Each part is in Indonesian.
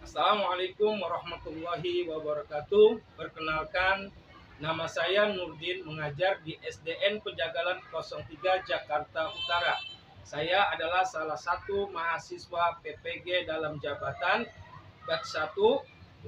Assalamualaikum warahmatullahi wabarakatuh. Perkenalkan, nama saya Nurdin, mengajar di SDN Pejagalan 03 Jakarta Utara. Saya adalah salah satu mahasiswa PPG dalam jabatan Batch 1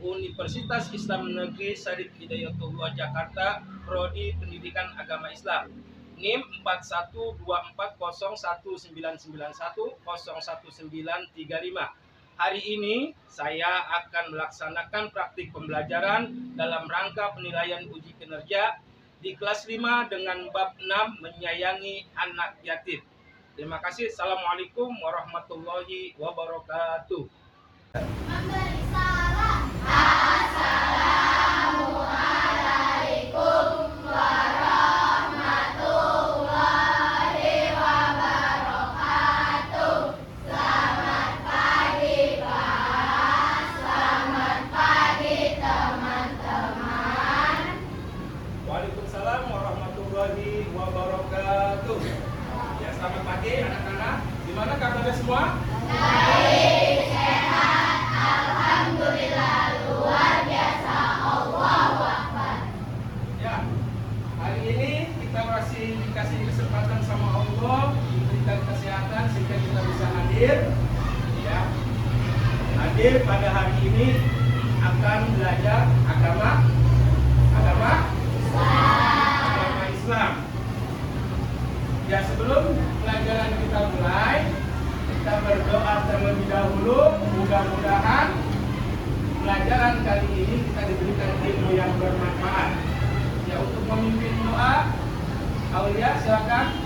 Universitas Islam Negeri Syarif Hidayatullah Jakarta, Prodi Pendidikan Agama Islam. NIM 41240199101935. Hari ini saya akan melaksanakan praktik pembelajaran dalam rangka penilaian uji kinerja di kelas 5 dengan bab 6 menyayangi anak yatim. Terima kasih. Assalamualaikum warahmatullahi wabarakatuh. Memberi salam. Assalamualaikum warahmatullahi wabarakatuh. Selamat pagi kelas, selamat pagi teman-teman. Waalaikumsalam warahmatullahi wabarakatuh. Ya, selamat pagi anak-anak. Gimana kabarnya semua? Baik, sehat, alhamdulillah, luar biasa, Allahu Akbar. Ya, hari ini kita masih dikasih kesempatan sama Allah, diberikan kesehatan sehingga kita bisa hadir. Ya, hadir pada hari ini akan belajar agama Islam. Ya, sebelum pelajaran kita mulai, kita berdoa terlebih dahulu. Mudah-mudahan pelajaran kali ini kita diberikan ilmu yang bermanfaat. Ya, untuk memimpin doa, Aulia silakan.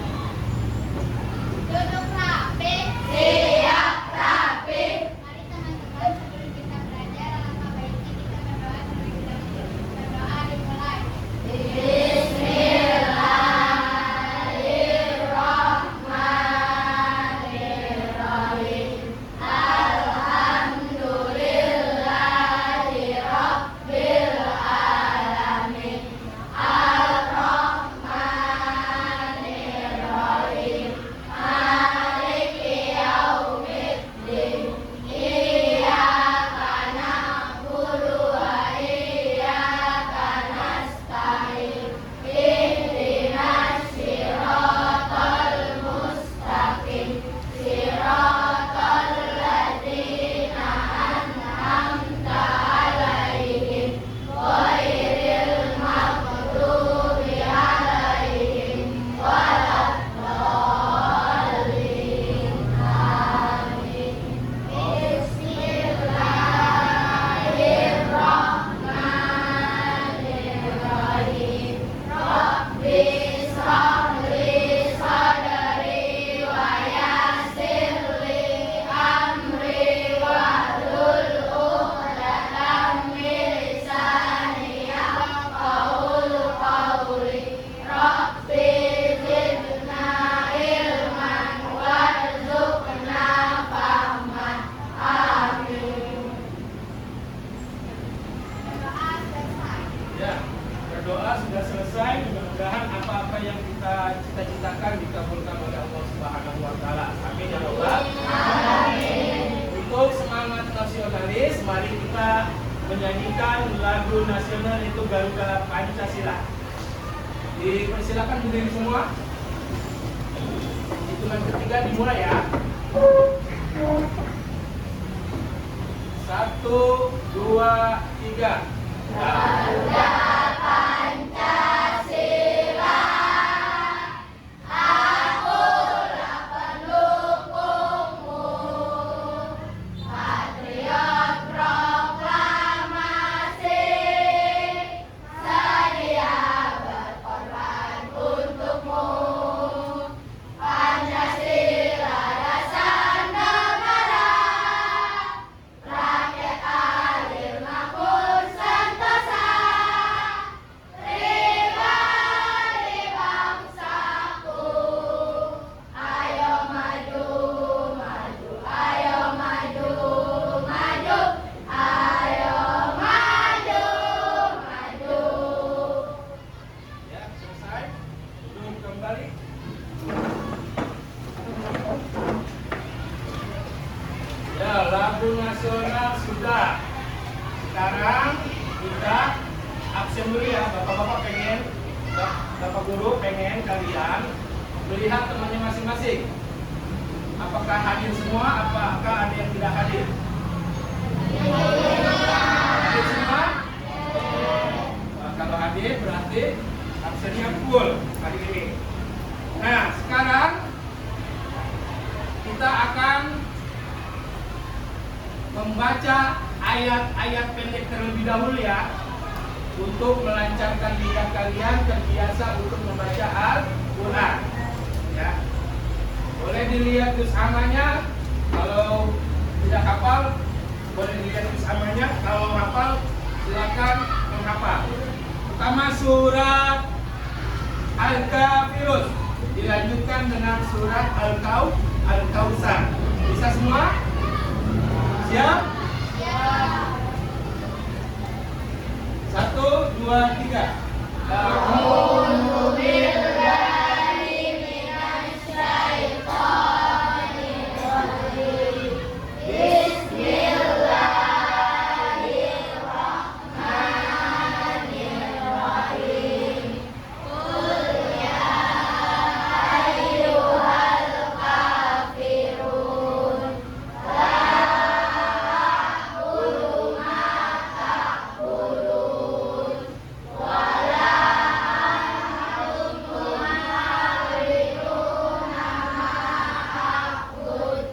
Duduk rapi, siap rapi. Mari teman-teman, sebelum kita belajar, alangkah baiknya kita berdoa terlebih dahulu. Berdoa dimulai. Bismillahirrahmanirrahim. Alhamdulillahirabbil alamin. Ar-Rahmanirrahim. Maliki yaumiddin. Iyyaka na'budu wa iyyaka nasta'in. Ihdinas siratal mustaqim. Siratal ladzina an'amta 'alaihim ghairil maghdubi 'alaihim waladdallin. Amin. Bismillahirrahmanirrahim. Rabbi shrah li sadri wa yassir li amri wahlul 'uqdatam min lisani yafqahul qawli. Rabbi zidna ilman warzuqna fahman. Amin. Berdoa selesai. Ya, berdoa sudah selesai. Mudah-mudahan apa-apa yang kita cita-citakan dikabulkan oleh Allah Subhanahu wa taala. Amin ya rabbal alamin. Untuk semangat nasionalis, mari kita menyanyikan lagu nasional itu Garuda Pancasila. Dipersilakan berdiri semua. Hitungan ketiga dimulai ya. 1, 2, 3. Garuda Pancasila, akulah pendukungmu. Patriot proklamasi, sedia berkorban untukmu. Pancasila dasar negara, rakyat adil makmur sentosa. Madu nasional sudah. Sekarang kita absen dulu ya, bapak-bapak pengen, bapak guru pengen kalian melihat temannya masing-masing. Apakah hadir semua? Apakah ada yang tidak hadir? Hadir semua? Nah, kalau hadir berarti absennya full hari ini. Nah, sekarang kita akan membaca ayat-ayat pendek terlebih dahulu ya, untuk melancarkan lidah kalian terbiasa untuk membaca Al-Quran ya. Boleh dilihat tulisannya, kalau tidak hafal boleh dilihat tulisannya, kalau hafal silakan menghafal. Pertama surat Al-Kafirun, dilanjutkan dengan surat Al-Kautsar. Bisa semua? Siap? Siap. 1, 2, 3. A'udzu billahi minasy syaithanir rajim. Bismillahirrahmanirrahim. Qul ya ayyuhal kafirun la a'budu ma ta'budun wa la antum abiduna ma a'bud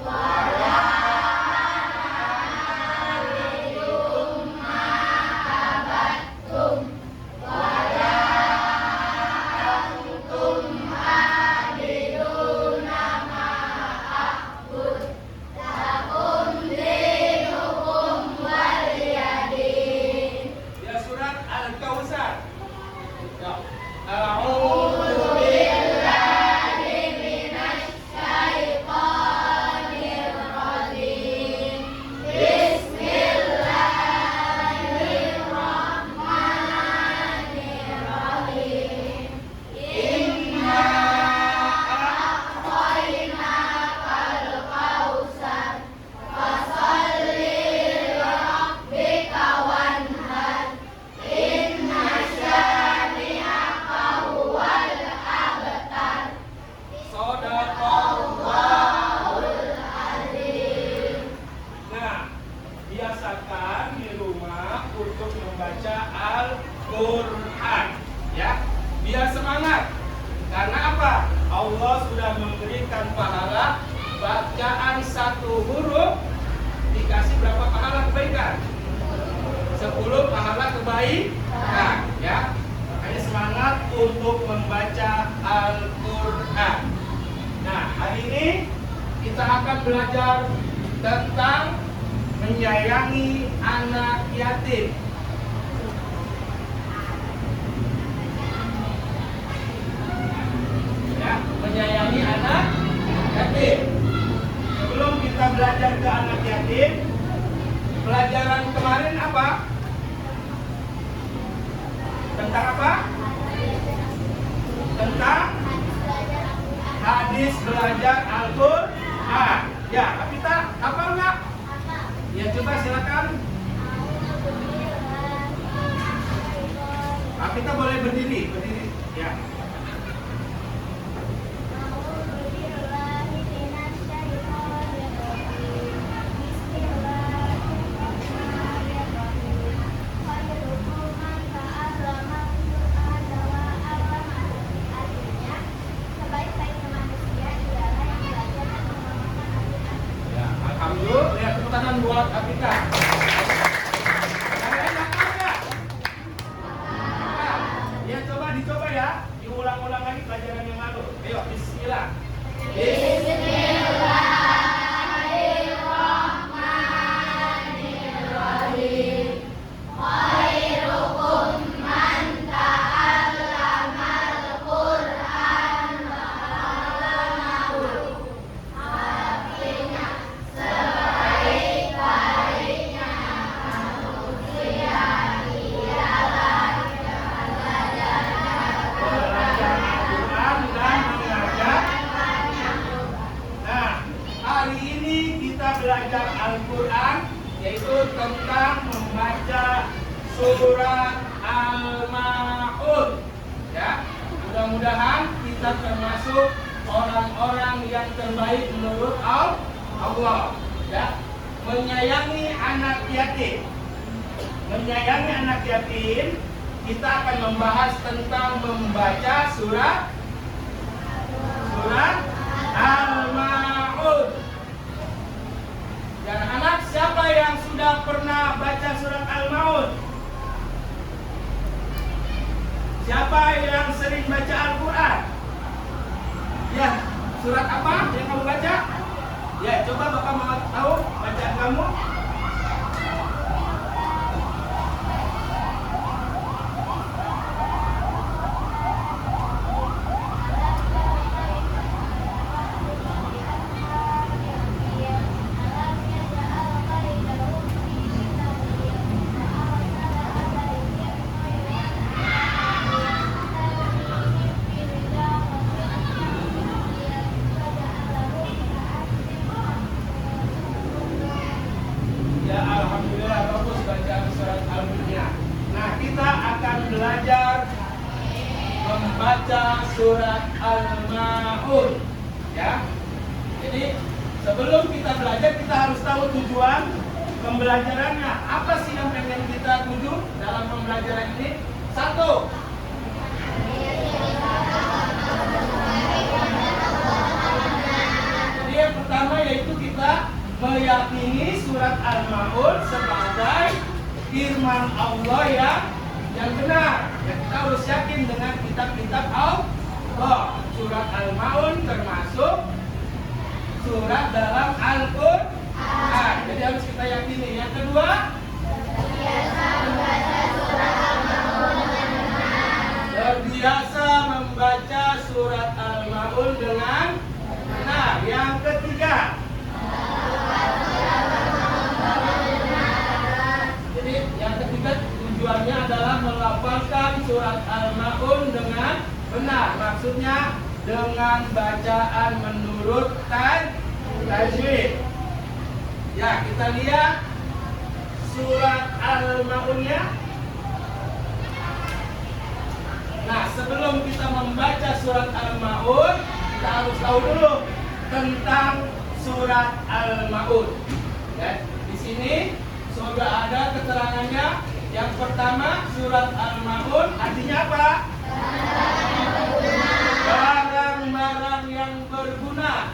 wa la abidum ma abattum wa la antum abiduna ma a'bud lakum dinukum waliyadin. Ya, surat Al-Kautsar. Ya. A'udzu billahi minasy syaithanir rajim. Bismillahirrahmanirrahim. Inna a'tainakal kautsar fasholli lirabbika wanhar. Inna syani'aka huwal abtar. Shadaqallahul azim. Nah, biasakan di rumah untuk membaca Al-Quran ya. Biar semangat. Karena apa? Allah sudah memberikan pahala bacaan satu huruf dikasih berapa pahala kebaikan? 10 pahala kebaikan ya. Makanya semangat untuk membaca Al-Quran. Nah, hari ini kita akan belajar tentang menyayangi anak yatim. Ya, menyayangi anak yatim. Sebelum kita belajar ke anak yatim, pelajaran kemarin apa? Tentang apa? Tentang hadis belajar Al-Quran. Ya, kita hafal nggak? Ya, coba silakan. Kita boleh berdiri. Ya. Ya, alhamdulillah. Lihat tepuk tangan buat Afika. Ya, dicoba ya. Diulang-ulang lagi pelajaran yang lalu. Ayo, bismillah. Bismillahirrahmanirrahim. Khairukum man ta'allamal Qur'an wa 'allamahu. Artinya, sebaik-baiknya Al-Quran, yaitu tentang membaca surat Al-Ma'un. Ya, mudah-mudahan kita termasuk orang-orang yang terbaik menurut Allah. Ya, menyayangi anak yatim. Menyayangi anak yatim, kita akan membahas tentang membaca surat Al-Ma'un. Dan anak, siapa yang sudah pernah baca surat Al-Ma'un? Siapa yang sering baca Al-Quran? Ya, surat apa yang kamu baca? Ya, coba Bapak mau tahu bacaan kamu. Belajar membaca surat Al-Ma'un, ya. Jadi sebelum kita belajar, kita harus tahu tujuan pembelajarannya. Apa sih yang pengen kita tuju dalam pembelajaran ini? Satu, jadi yang pertama yaitu kita meyakini surat Al-Ma'un sebagai firman Allah yang benar. Ya, kita harus yakin dengan kitab-kitab Allah. Surat Al-Ma'un termasuk surat dalam Al-Quran. Jadi harus kita yakini. Yang kedua, terbiasa membaca surat Al-Ma'un dengan benar. Yang ketiga, jadi yang ketiga tujuannya adalah melafalkan surat Al-Ma'un dengan benar. Maksudnya dengan bacaan menurut tajwid. Ya, kita lihat surat Al-Ma'unnya. Nah, sebelum kita membaca surat Al-Ma'un, kita harus tahu dulu tentang surat Al-Ma'un. Ya, di sini sudah ada keterangannya. Yang pertama, surat Al-Ma'un artinya apa? Barang-barang yang berguna.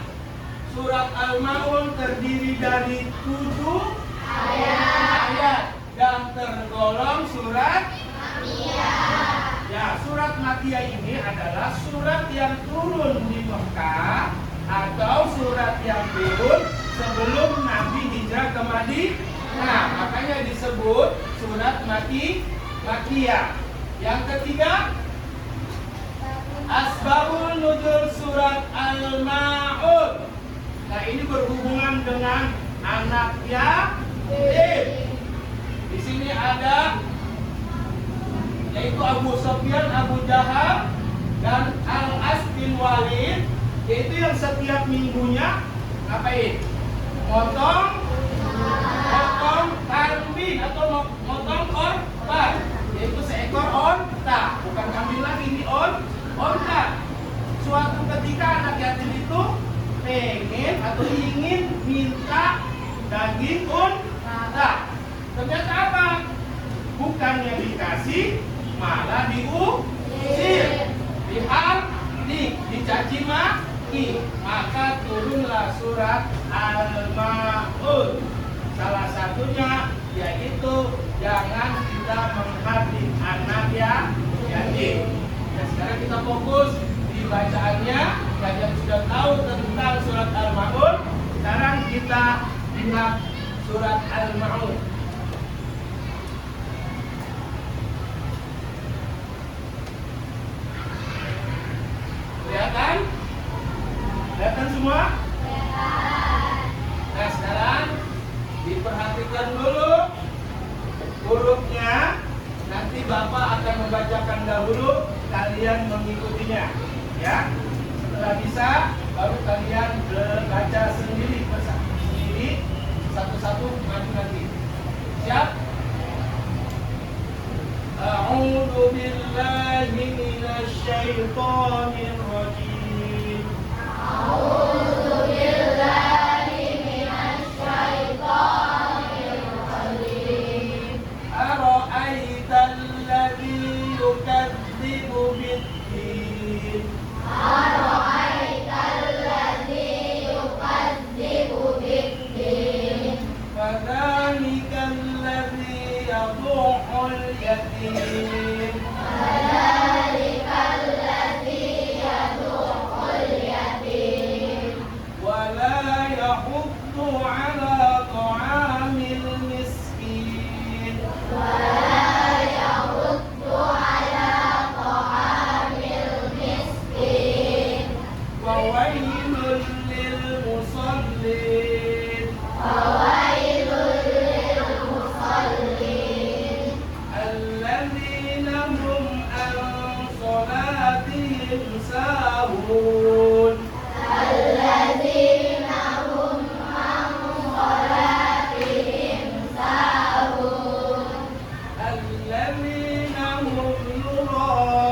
Surat Al-Ma'un terdiri dari 7 ayat dan tergolong surat Makkiyah. Ya, surat Makkiyah ini adalah surat yang turun di Mekah atau surat yang turun sebelum Nabi hijrah ke Madinah. Nah, makanya disebut surat Makkiyah. Yang ketiga, asbabul nuzul surat Al-Ma'un. Nah, ini berhubungan dengan anak yatim. Di sini ada yaitu Abu Sufyan, Abu Jahal, dan Al-As bin Walid, yaitu yang setiap minggunya ngapain? Motong kambing atau motong korban, yaitu seekor onta, bukan kambing lagi, ini onta. Suatu ketika anak yatim itu pengen atau ingin minta daging onta. Ternyata apa? Bukannya dikasih, malah diusir, dicaci maki. Maka turunlah surat Al-Ma'un. Salah satunya yaitu jangan kita menghardik anak yatim. Dan sekarang kita fokus di bacaannya. Kalian sudah tahu tentang surat Al-Ma'un. Sekarang kita lihat surat Al-Ma'un. Kelihatan? Kelihatan semua? Nah, sekarang diperhatikan dulu hurufnya. Nanti Bapak akan membacakan dahulu, kalian mengikutinya, ya. Setelah bisa, baru kalian baca sendiri satu-satu maju nanti. Siap? A'udzu billahi minasy syaithanir rajim. A'udzu billahi minasy syaithanir rajim. Ara'aital ladzi yukadzibu bid-din. Ara'aital ladzi yukadzibu bid-din. Fadzalikal ladzi yad'ul yatim. Fadzalikal ladzi yad'ul yatim. Wa la yahuddu 'ala ta'amil miskin. Wa la yahuddu 'ala ta'amil miskin. Wa wailul lil musallin. Fawailul lil musallin. Alladzina hum an salatihim sahun. Alladzina hum an salatihim sahun. Alladzina hum yura'un.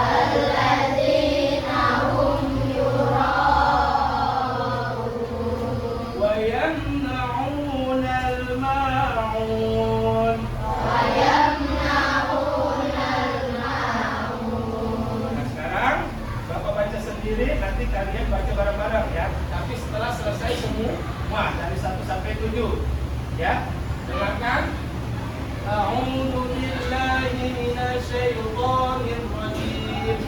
Alladzina hum yura'un. Wa yamna'una al-ma'un. Wa yamna'una al-ma'un. Nah, sekarang Bapak baca sendiri, nanti kalian baca bareng-bareng ya. Tapi setelah selesai semua dari 1 sampai 7 ya. Dengarkan. A'udzu billahi minasy syaithanir rajim.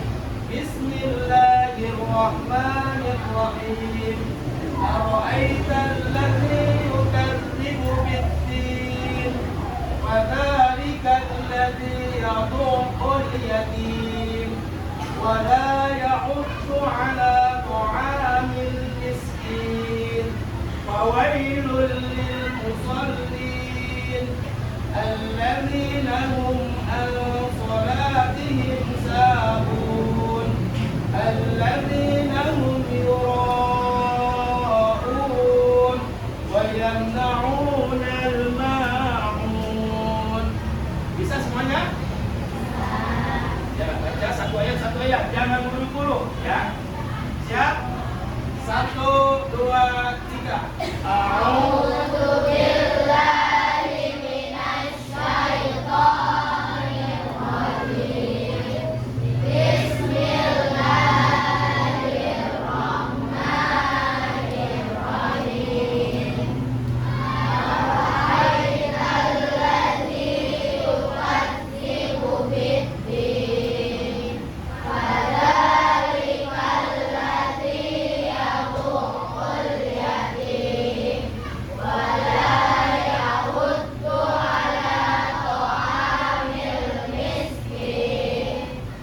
Bismillahirrahmanirrahim. Ara'aital ladzi yukadzibu bid-din. Fadzalikal ladzi yad'ul yatim. Wa la yahuddu 'ala ta'amil miskin. Fawailul lil musallin. Alladzina hum an salatihim sahun. Alladzina hum yura'un. Wa yamna'una al-ma'un. Bisa semuanya? Ya, baca satu ayat, jangan buru-buru ya. Siap? 1, 2, 3. A'udzu billahi minasy syaithanir rajim. Bismillahirrahmanirrahim. Ara'aital ladzi yukadzibu bid-din. Fadzalikal ladzi yad'ul yatim. Wa la yahuddu 'ala ta'amil miskin.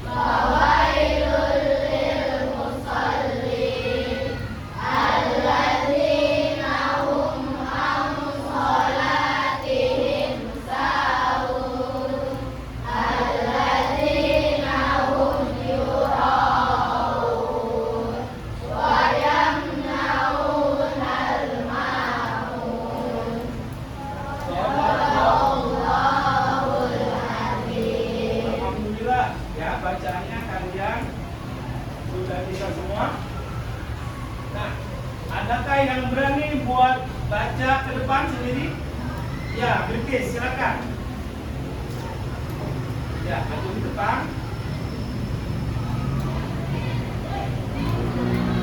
Fawailul lil musallin. Alladzina hum an salatihim sahun. Alladzina hum yura'un. Wa yamna'una al-ma'un. Shadaqallahul adzim. Alhamdulillah ya, bacaannya kalian sudah bisa semua. Nah, adakah yang berani buat baca ke depan sendiri? Ya, Bilqis silakan. Ya, maju ke depan. Bismillahirrahmanirrahim.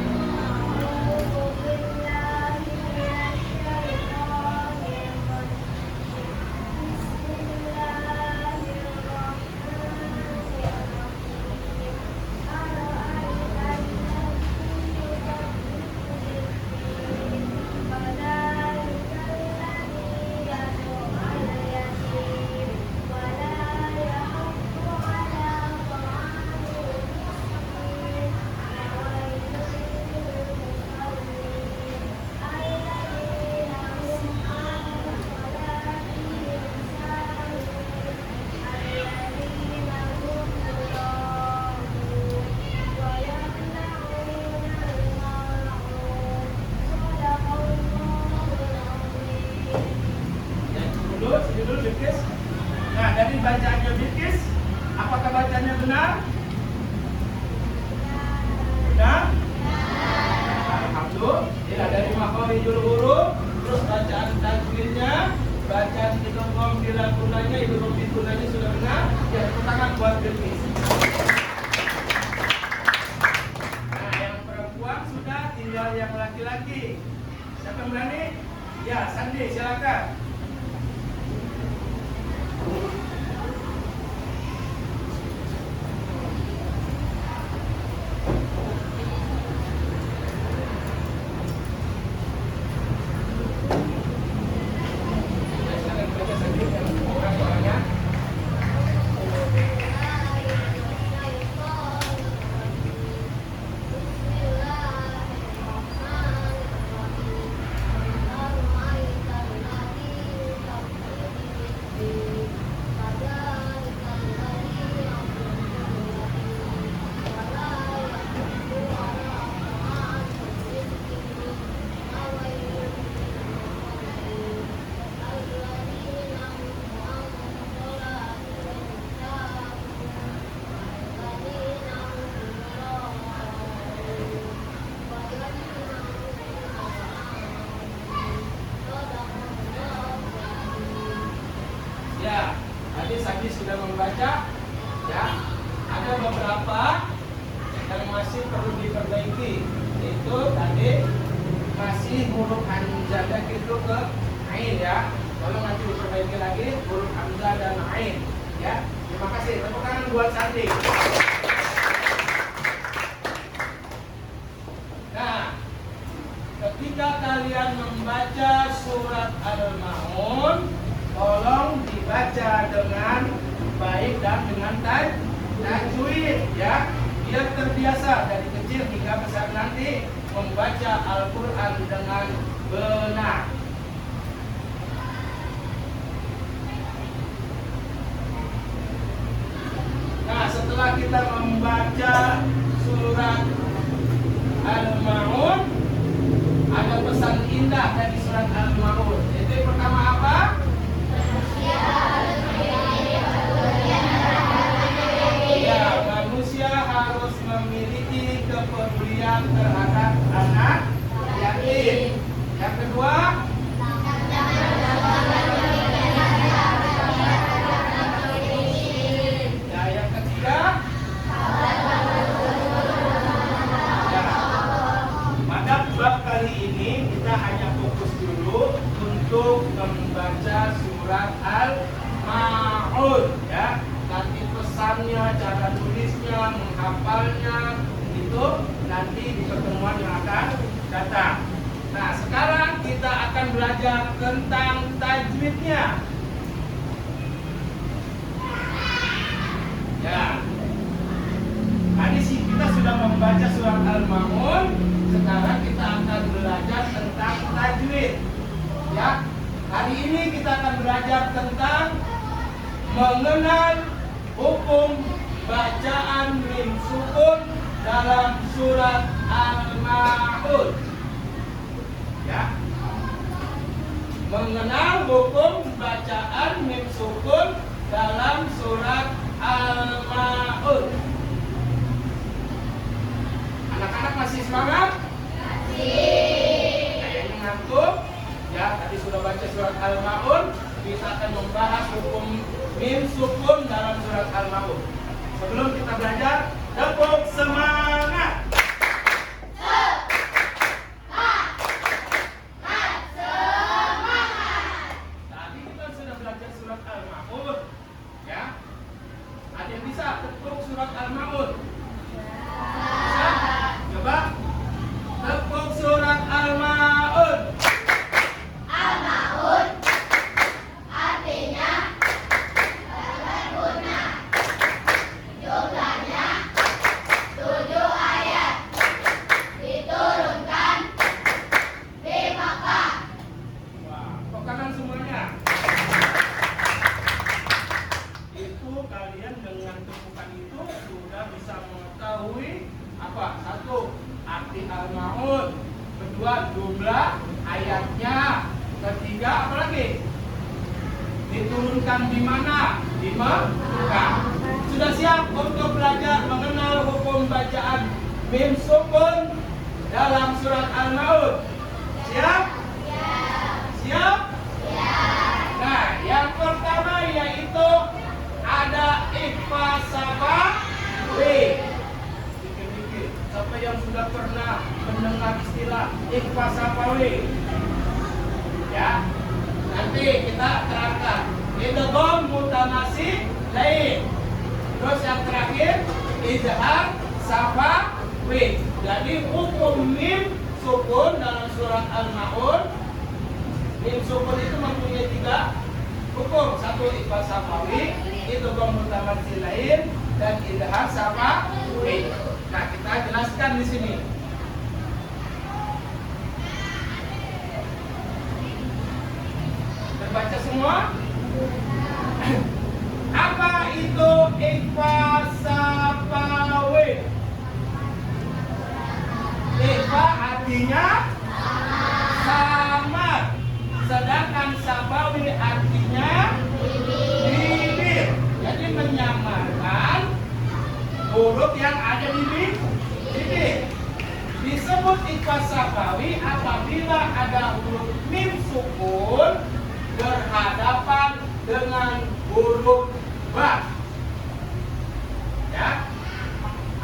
Bilqis? Nah, dari bacaannya Bilqis, apakah bacaannya benar? Benar? Alhamdulillah. Dari makhorijul huruf, terus bacaan tajwidnya, bacaan idgham bila gunanya, idgham bi gunanya sudah benar. Ya, tepuk tangan buat Bilqis. Nah, yang perempuan sudah, tinggal yang laki-laki. Siapa yang berani? Ya, Sandi, silakan. Ya, tadi Sandi sudah membaca. Ya, ada beberapa yang masih perlu diperbaiki. Itu tadi masih huruf hamzah itu ke ain ya. Kalau nanti diperbaiki lagi huruf hamzah dan ain. Ya, terima kasih. Tepuk tangan buat Sandi. Nah, ketika kalian membaca surat Al-Ma'un, tolong dibaca dengan baik dan dengan tajwid ya. Biar terbiasa dari kecil hingga besar nanti membaca Al-Quran dengan benar. Nah, setelah kita membaca surat Al-Ma'un, ada pesan indah dari surat Al-Ma'un. Itu yang pertama apa? Ya, manusia harus memiliki kepedulian terhadap anak yatim. Yang kedua, ya, yang ketiga, ya, pada bab kali ini kita hanya fokus dulu untuk membaca surat Al-Ma'un ya. Nanti pesannya, cara tulisnya, menghafalnya itu nanti di pertemuan yang akan datang. Nah, sekarang kita akan belajar tentang tajwidnya. Ya. Tadi sih kita sudah membaca surat Al-Ma'un, sekarang kita akan belajar tentang tajwid. Ya. Hari ini kita akan belajar tentang mengenal hukum bacaan mim sukun dalam surat Al-Ma'un. Ya. Mengenal hukum bacaan mim sukun dalam surat Al-Ma'un. Anak-anak masih semangat? Masih. Kayaknya ngantuk. Ya, tadi sudah baca surat Al-Ma'un. Kita akan membahas hukum mim sukun dalam surat Al-Ma'un. Sebelum kita belajar, tepuk semangat. Tadi kita sudah belajar surat Al-Ma'un. Ya. Ada yang bisa tepuk surat Al-Ma'un? Bisa? Coba. Tepuk surat Al-Ma'un. Al-Ma'un. Kedua, jumlah ayatnya. Ketiga, apa lagi? diturunkan di mana? Di Mekah. Sudah siap untuk belajar mengenal hukum bacaan mim sukun dalam surat Al-Maun? Siap? Siap? Nah, yang pertama yaitu ada ikhfa safawi. Pikir-pikir, siapa yang sudah pernah mendengar istilah ikhfa safawi? Ya, nanti kita terangkan. Idgham mutamassil lain. Terus yang terakhir izhar safawi. Jadi hukum mim sukun dalam surat Al-Maun, mim sukun itu mempunyai 3 hukum. Satu ikhfa safawi, idgham mutamassil lain, dan izhar safawi. Nah, kita jelaskan di sini. Terbaca semua? Apa itu ikhfa safawi? Ikhfa artinya samar, sedangkan safawi artinya bibir. Jadi menyamarkan huruf yang ada di bibir. Disebut ikhfa safawi apabila ada huruf mim sukun berhadapan dengan huruf ba. Ya,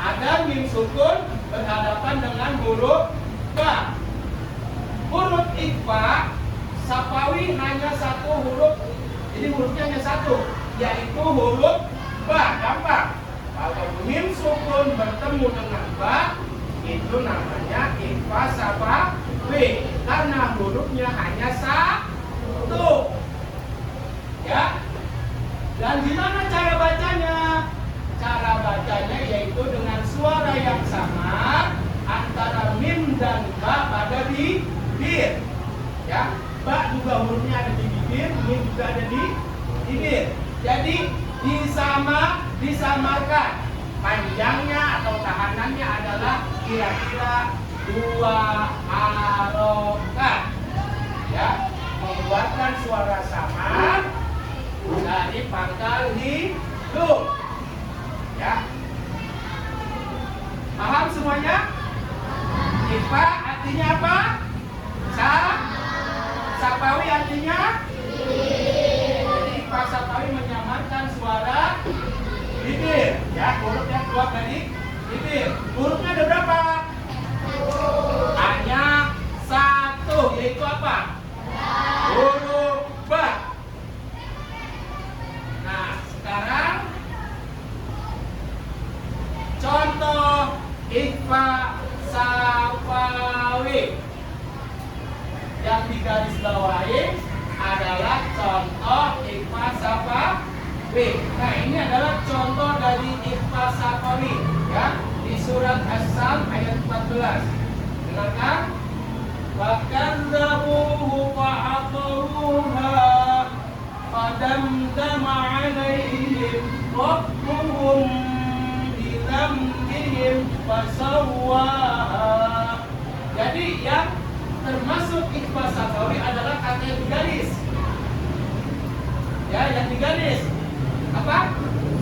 ada mim sukun berhadapan dengan huruf ba. Huruf ikhfa safawi hanya satu huruf, jadi hurufnya hanya satu, yaitu huruf ba. Gampang. Kalau mim sukun bertemu dengan ba, itu namanya ikhfa safawi karena hurufnya hanya satu. Ya. Dan gimana cara bacanya? Cara bacanya yaitu dengan suara yang samar antara mim dan ba pada bibir. Ya, ba juga hurufnya ada di bibir, mim juga ada di bibir. Jadi disamarkan. Panjangnya atau tahanannya adalah kira-kira 2 harokat. Ya, membuatkan suara samar dari pangkal hidung. Ya, paham semuanya? Ikhfa artinya apa? Safawi artinya jadi ikhfa safawi menyamarkan suara bibir. Ya, huruf yang keluar dari bibir. Hurufnya ada berapa? Hanya 1, yaitu apa? Huruf ba. Nah, sekarang contoh ikhfa safawi yang digarisbawahi adalah contoh ikhfa safawi. Nah, ini adalah contoh dari ikhfa safawi, ya, di surat As-Sam ayat 14. Dengarkan. Fakadzabuhu fa'aqaruha fadamdama 'alaihim rabbuhum bidzambihim fasawwaha. Jadi yang termasuk ikhfa safawi adalah kata yang digaris. Ya, yang digaris. Apa?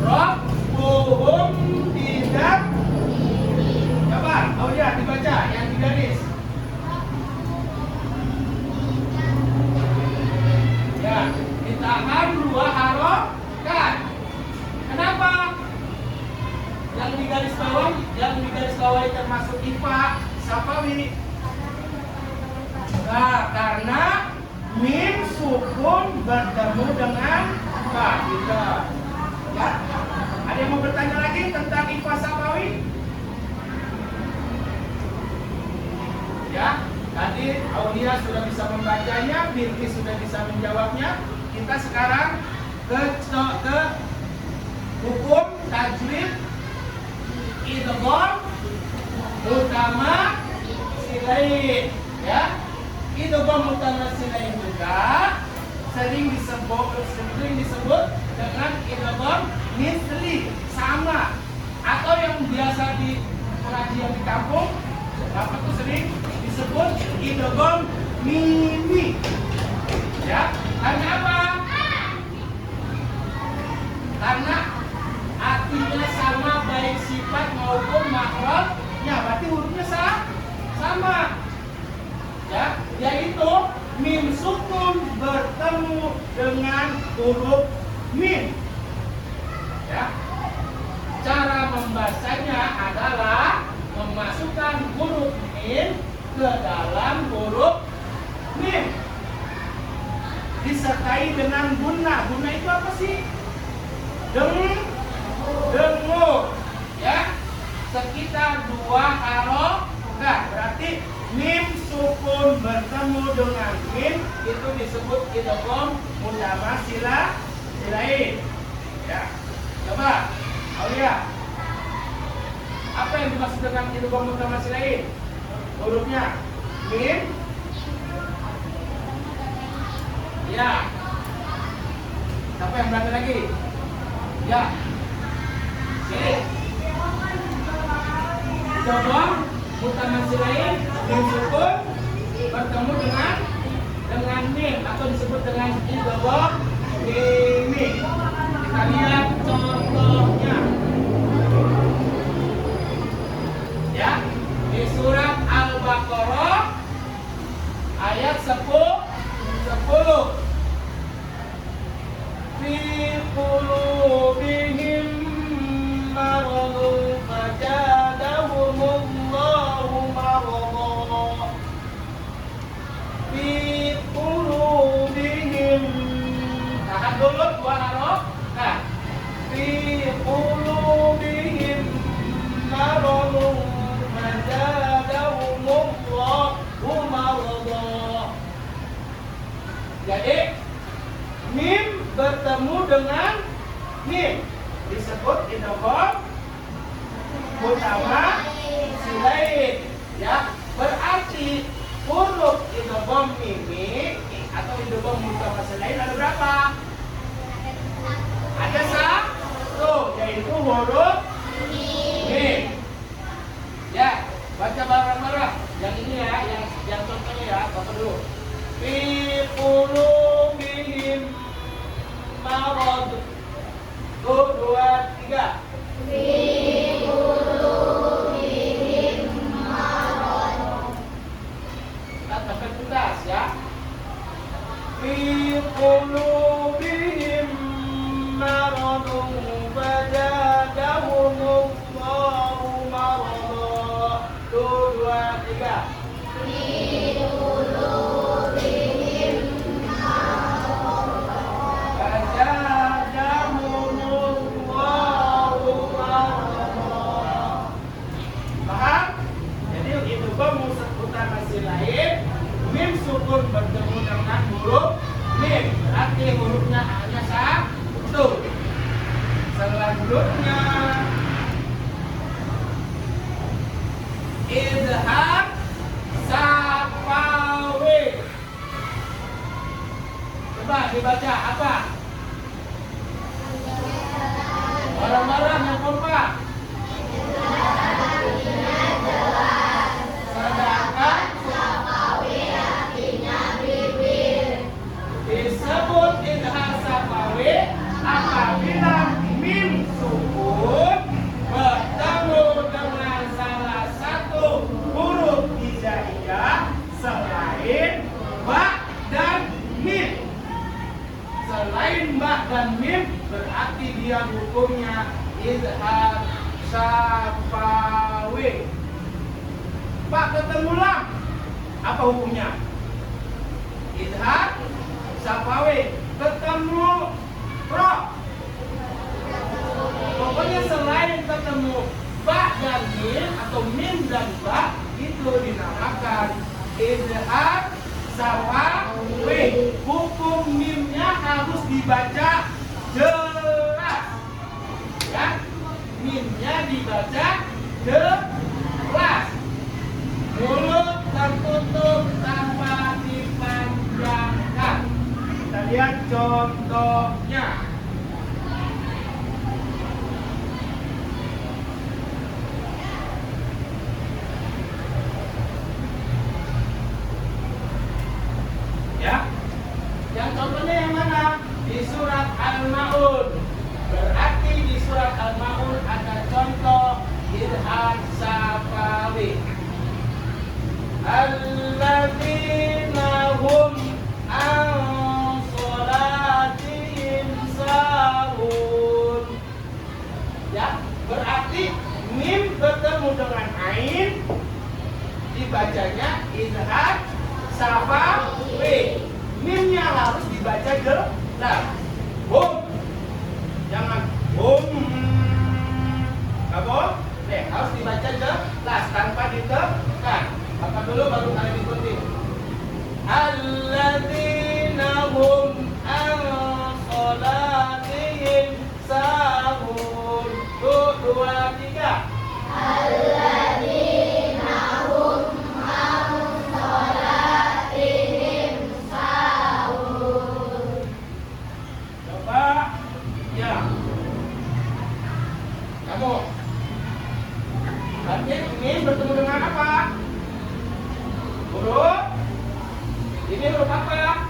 Rabbuhum bidzambihim. Coba, oh ya, dibaca yang digaris. Ya, ditahan 2 harokat. Kenapa? Yang digaris bawahi termasuk ikhfa safawi. Nah, karena mim sukun bertemu dengan ba. Gitu. Ya. Ada yang mau bertanya lagi tentang ikhfa safawi? Ya. Tadi Aulia sudah bisa membacanya, Bilqis sudah bisa menjawabnya. Kita sekarang ke hukum tajwid idgham mutamattsilain. Ya, idgham mutamattsilain juga sering disebut dengan idgham misli, sama, atau yang biasa di pengajian di kampung Bapak tuh sering disebut idgham mimi. Ya, karena apa? mim sukun bertemu dengan huruf mim. Ya. Cara membacanya adalah memasukkan huruf mim ke dalam huruf mim disertai dengan guna. Guna itu apa sih? Dengur. Ya. Sekitar 2 harokat. Berarti mim sukun bertemu dengan mim itu disebut idgham mutamatsilaiin. Ya. Coba, Aulia. Apa yang dimaksud dengan idgham mutamatsilaiin? Hurufnya mim. Ya. Siapa yang berani lagi? Ya. Sini. Idgham mutamatsilaiin mim sukun bertemu dengan mim atau disebut dengan idgham mim. Kita lihat contohnya. Ya, di surat Al-Baqarah ayat 10. Fi qulubihim maradun fazadahumullahu maradan. Fi qulubihim. Tahan dulu 2 harokat. Fi qulubihim maradun fazadahumullahu maradan. Jadi mim bertemu dengan mim disebut idgham mutamatsilaiin. Ya, berarti huruf idgham mim atau idgham mutamatsilaiin ada berapa? Ada 1, yaitu huruf mim. Ya, baca bareng-bareng. Yang ini ya, yang contohnya ya, baca dulu. Fi qulubihim marad. 1, 2, 3. Fi qulubihim marad. Sampai tuntas ya. Fi qulubihim maradun fazadahumullahu maradan. 1, 2, 3. Fi qulubihim paham? Jadi idgham mutamatsilaiin mim sukun bertemu dengan huruf mim. Berarti hurufnya hanya 1. Selanjutnya idgham safawi. Coba dibaca apa? Barang-barang yang kompak. Sedangkan safawi artinya bibir. disebut idgham safawi apabila mim sukun bertemu dengan salah satu huruf hijaiyah selain ba dan mim. Selain ba dan mim berarti dia hukumnya idgham safawi. Pak, ketemu lam, apa hukumnya? Idgham safawi. Ketemu ro, pokoknya selain ketemu ba dan mim atau mim dan ba itu dinamakan idgham safawi. Hukum mimnya harus dibaca jelas. Ya, mimnya dibaca jelas. Mulut tertutup tanpa dipanjangkan. Kita lihat contohnya. Ya, yang contohnya yang mana? Di surat Al-Ma'un. Berarti di surat Al-Ma'un ada contoh idgham safawi. Alladzina hum dibacanya idhar safa we. Mimnya harus dibaca jelas. Hum. Jangan hum. Nggak boleh. Harus dibaca jelas tanpa ditekan. Baca dulu baru kalian ikuti. Alladzina hum an sholatihim sahun. Tuh, 2, 3. Alladzina hum an sholatihim sahun. Coba, ya. Kamu. Berarti ini bertemu dengan apa? Huruf. Ini huruf apa?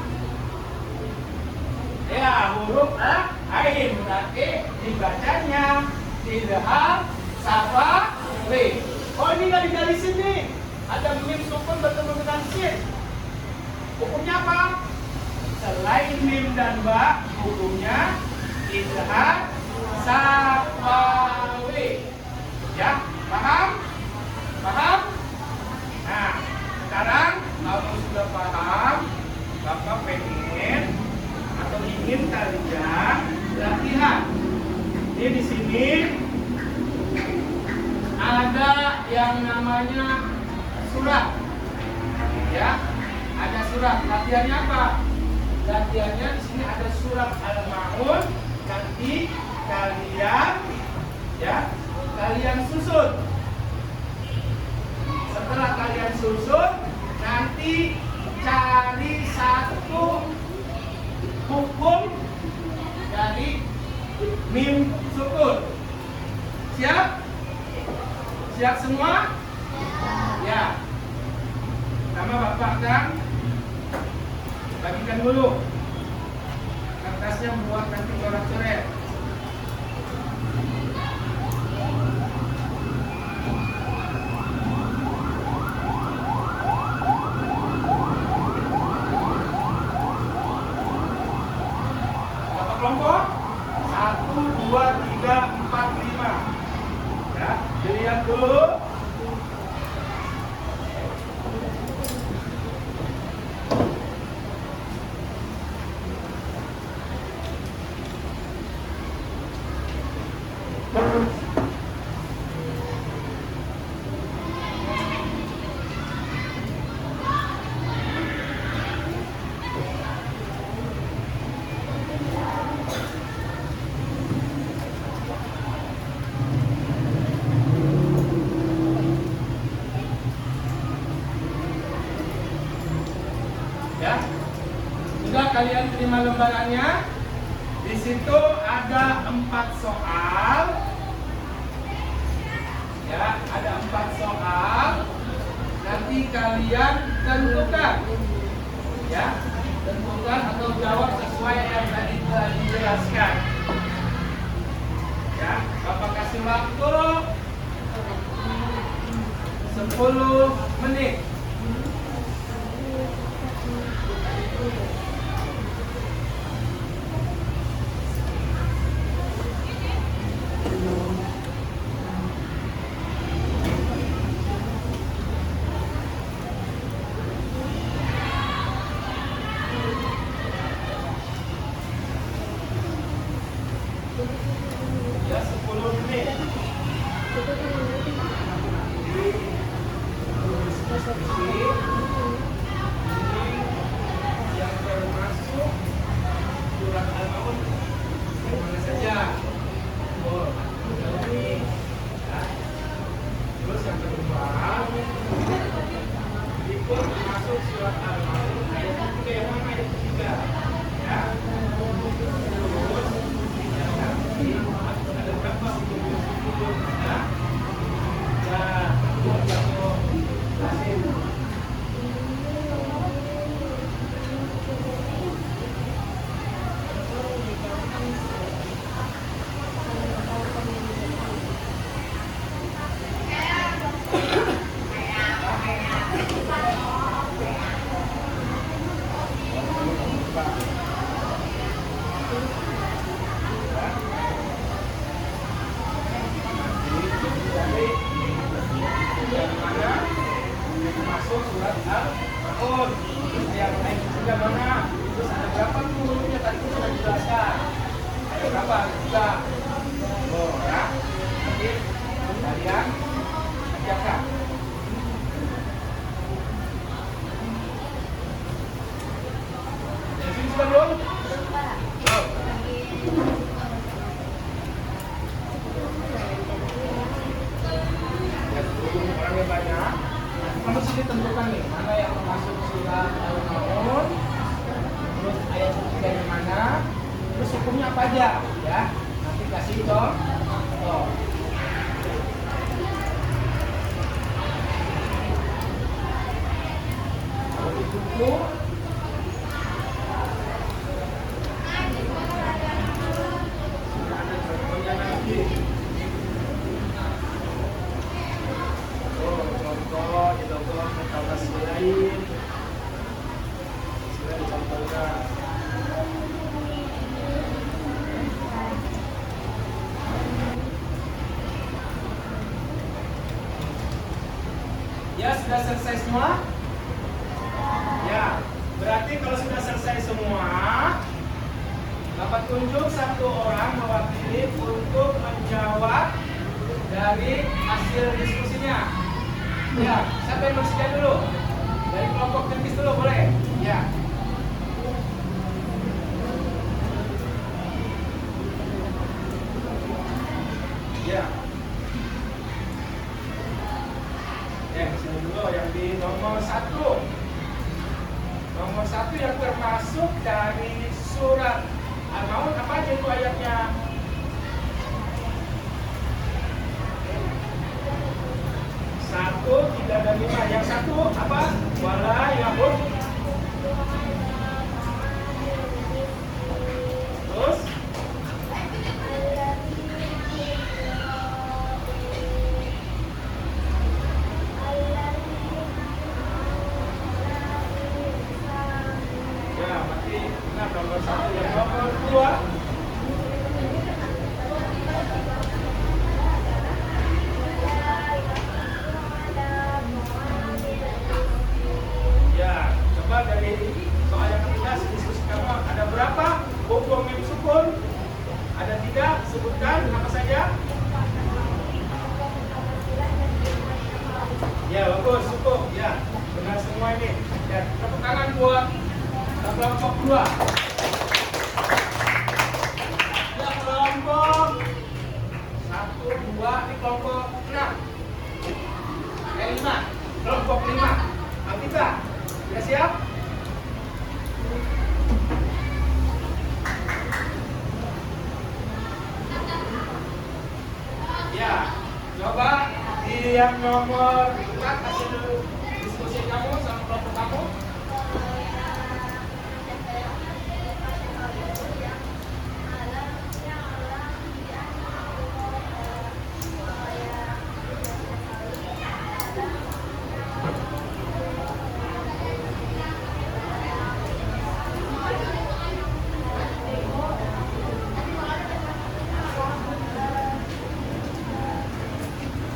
Ya, huruf ain. Berarti dibacanya idhar safa we. Oh, ini nggak digalisin nih. Ada mim sukun bertemu dengan sin. Hukumnya apa? Selain mim dan ba, hukumnya idhar safa we. Ya, paham? Paham? Nah, sekarang kamu sudah paham, Bapak pengen atau ingin kalian latihan. Ini di sini ada yang namanya surat. Ya, ada surat. Latihannya apa? Latihannya di sini ada surat Al-Maun. Nanti kalian susun. Setelah kalian susun, nanti cari satu hukum dari mim sukun. Siap? Siap semua? Ya. Pertama Bapak akan bagikan dulu. Kertasnya buat nanti coret-coret. Kelompok 1, 2, 3, 4, 5. Ya, dilihat dulu. Ya, sudah kalian terima lembarannya. Di situ ada 4 soal. Ya, ada 4 soal. Nanti kalian tentukan. Ya, tentukan atau jawab sesuai yang tadi telah dijelaskan. Ya, Bapak kasih waktu 10 menit. Ya, 10 menit. Sudah mana? Terus ada berapa tuh hurufnya? Tadi kita sudah jelaskan. Ada berapa? Tiga. Oh ya. Nanti kalian kerjakan. Jadi sudah belum? Belum. Ya, berhubung orangnya banyak, kamu sini tentukan nih mana yang masuk surat Al-Maun, terus ayat ketiganya mana, terus hukumnya apa aja, ya. Nanti kasih contoh. Kalau di buku sudah ada contohnya nanti. Contoh di logo fakultas lain. Sudah dicontohkan. Ya, sudah selesai semua? Ya, berarti kalau sudah selesai semua, dapat tunjuk satu orang mewakili untuk menjawab dari hasil diskusinya. Ya, siapa yang bersedia dulu? Dari kelompok kritis dulu boleh? Ya. Ya. Sini dulu yang di nomor 1. Nomor 1 yang termasuk dari surat Al-Maun, apa aja itu ayatnya? 1, 3, dan 5. Yang satu apa? Wala yahud. Terus? Ya, berarti benar nomor 1. Yang nomor 2. Ya, coba dari soal yang ketiga diskusi kamu ada berapa hukum mim sukun? Ada 3, sebutkan apa saja? Ya, bagus, cukup. Ya, benar semua ini. Ya, tepuk tangan buat kelompok 2. Ya, kelompok 1, 2, ini kelompok 6. 5. Kelompok 5. Kita sudah siap? Ya, coba di yang nomor 4 hasil diskusi kamu sama kelompok kamu.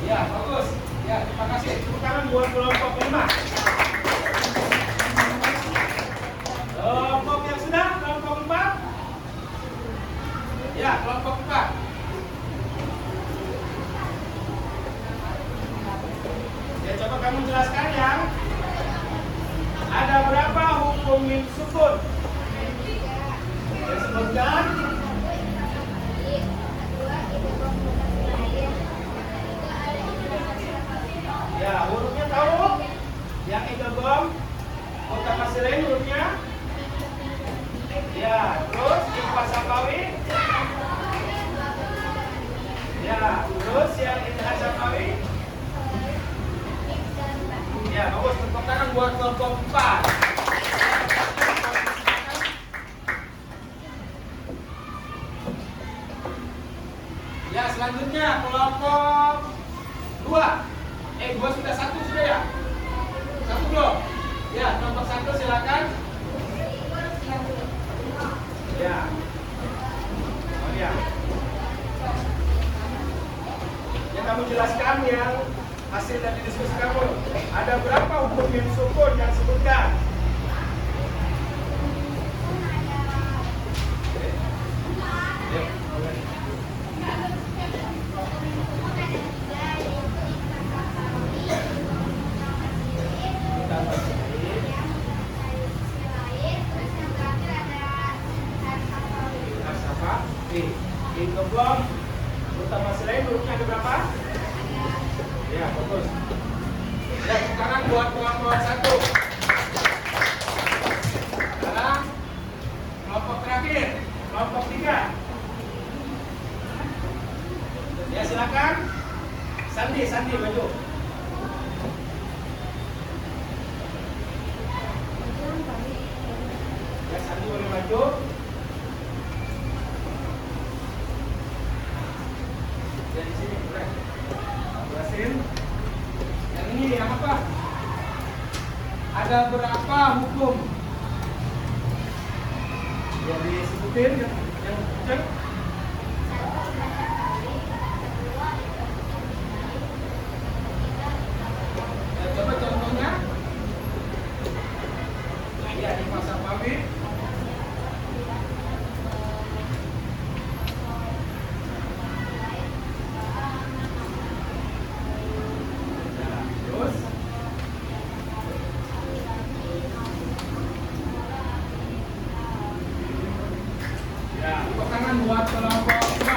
Ya, bagus. Ya, terima kasih. Tepuk tangan buat kelompok 5. Kelompok yang sudah, kelompok 4. Ya, kelompok 4. Ya, coba kamu jelaskan yang ada berapa hukum mim sukun? Ya, sebutkan. Ya, hurufnya tahu? Yang idgham mutamatsilin hurufnya? Ya, terus ikhfa syafawi? Ya, terus yang idgham syafawi? Ya, bagus. Tepuk tangan buat kelompok 4. Ya, selanjutnya kelompok 2. 2 sudah, 1 sudah ya? 1 belum? Ya, nomor 1 silakan. Ya. Oh ya. Yang kamu jelaskan yang hasil dari diskusi kamu. Ada berapa hukum mim sukun yang sebutkan? Oke. Idgham mutawasil hurufnya ada berapa? Ya, bagus. Ya, sekarang buat kelompok 1. Sekarang kelompok terakhir, kelompok 3. Ya, silakan. Sandi baju. Ya, Sandi boleh maju. Ya, di sini, boleh. Jelasin. Yang ini yang apa? Ada berapa hukum? Ya, disebutin yang cek. Ya, coba contohnya. Nah, ya, di masa pamit. Terus ya, tepuk tangan buat kelompok 2.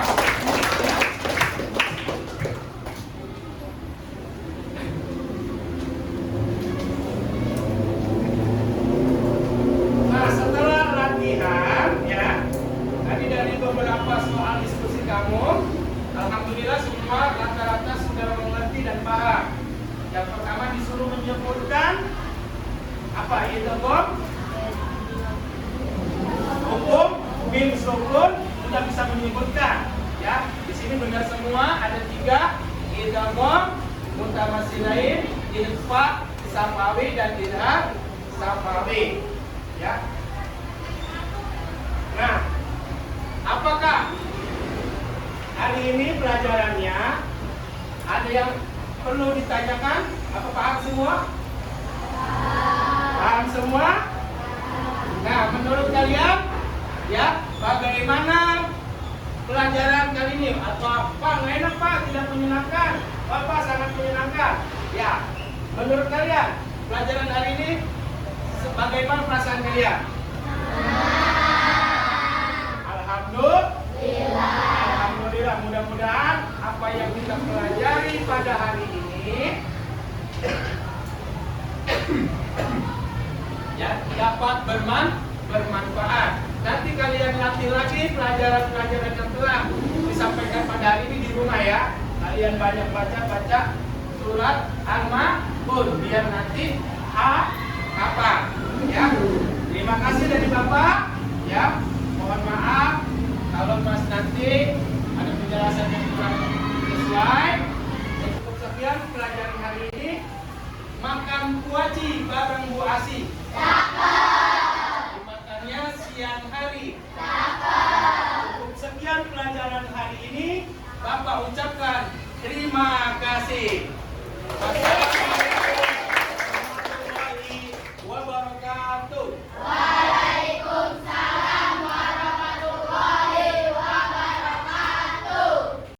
Nah, setelah latihan ya, tadi dari beberapa soal diskusi kamu, alhamdulillah semua rata-rata sudah mengerti dan paham. Yang pertama disuruh menyebutkan apa? Idgham, hukum, mim sukun, sudah bisa menyebutkan. Ya, di sini benar semua. Ada 3: idgham, mutamatsilain, ikhfa safawi dan idgham safawi. Ya. Nah, apakah hari ini pelajarannya ada yang perlu ditanyakan? Apa paham semua? Paham semua? Nah, menurut kalian, ya, bagaimana pelajaran kali ini? Atau Pak, nggak enak Pak, tidak menyenangkan? Pak, sangat menyenangkan. Ya, menurut kalian pelajaran hari ini bagaimana perasaan kalian? Alhamdulillah, mudah-mudahan apa yang kita pelajari pada hari ini ya dapat bermanfaat. Nanti kalian latih lagi pelajaran-pelajaran yang telah disampaikan pada hari ini di rumah ya. Kalian banyak baca surat Al-Ma'un biar nanti hafal ya. Terima kasih dari Bapak ya. Mohon maaf kalau Mas nanti ada penjelasan yang kurang sesuai. Cukup sekian pelajaran hari ini. Makan kuaci bareng Bu Asi. Dimakannya siang hari. Cukup sekian pelajaran hari ini. Bapak ucapkan terima kasih.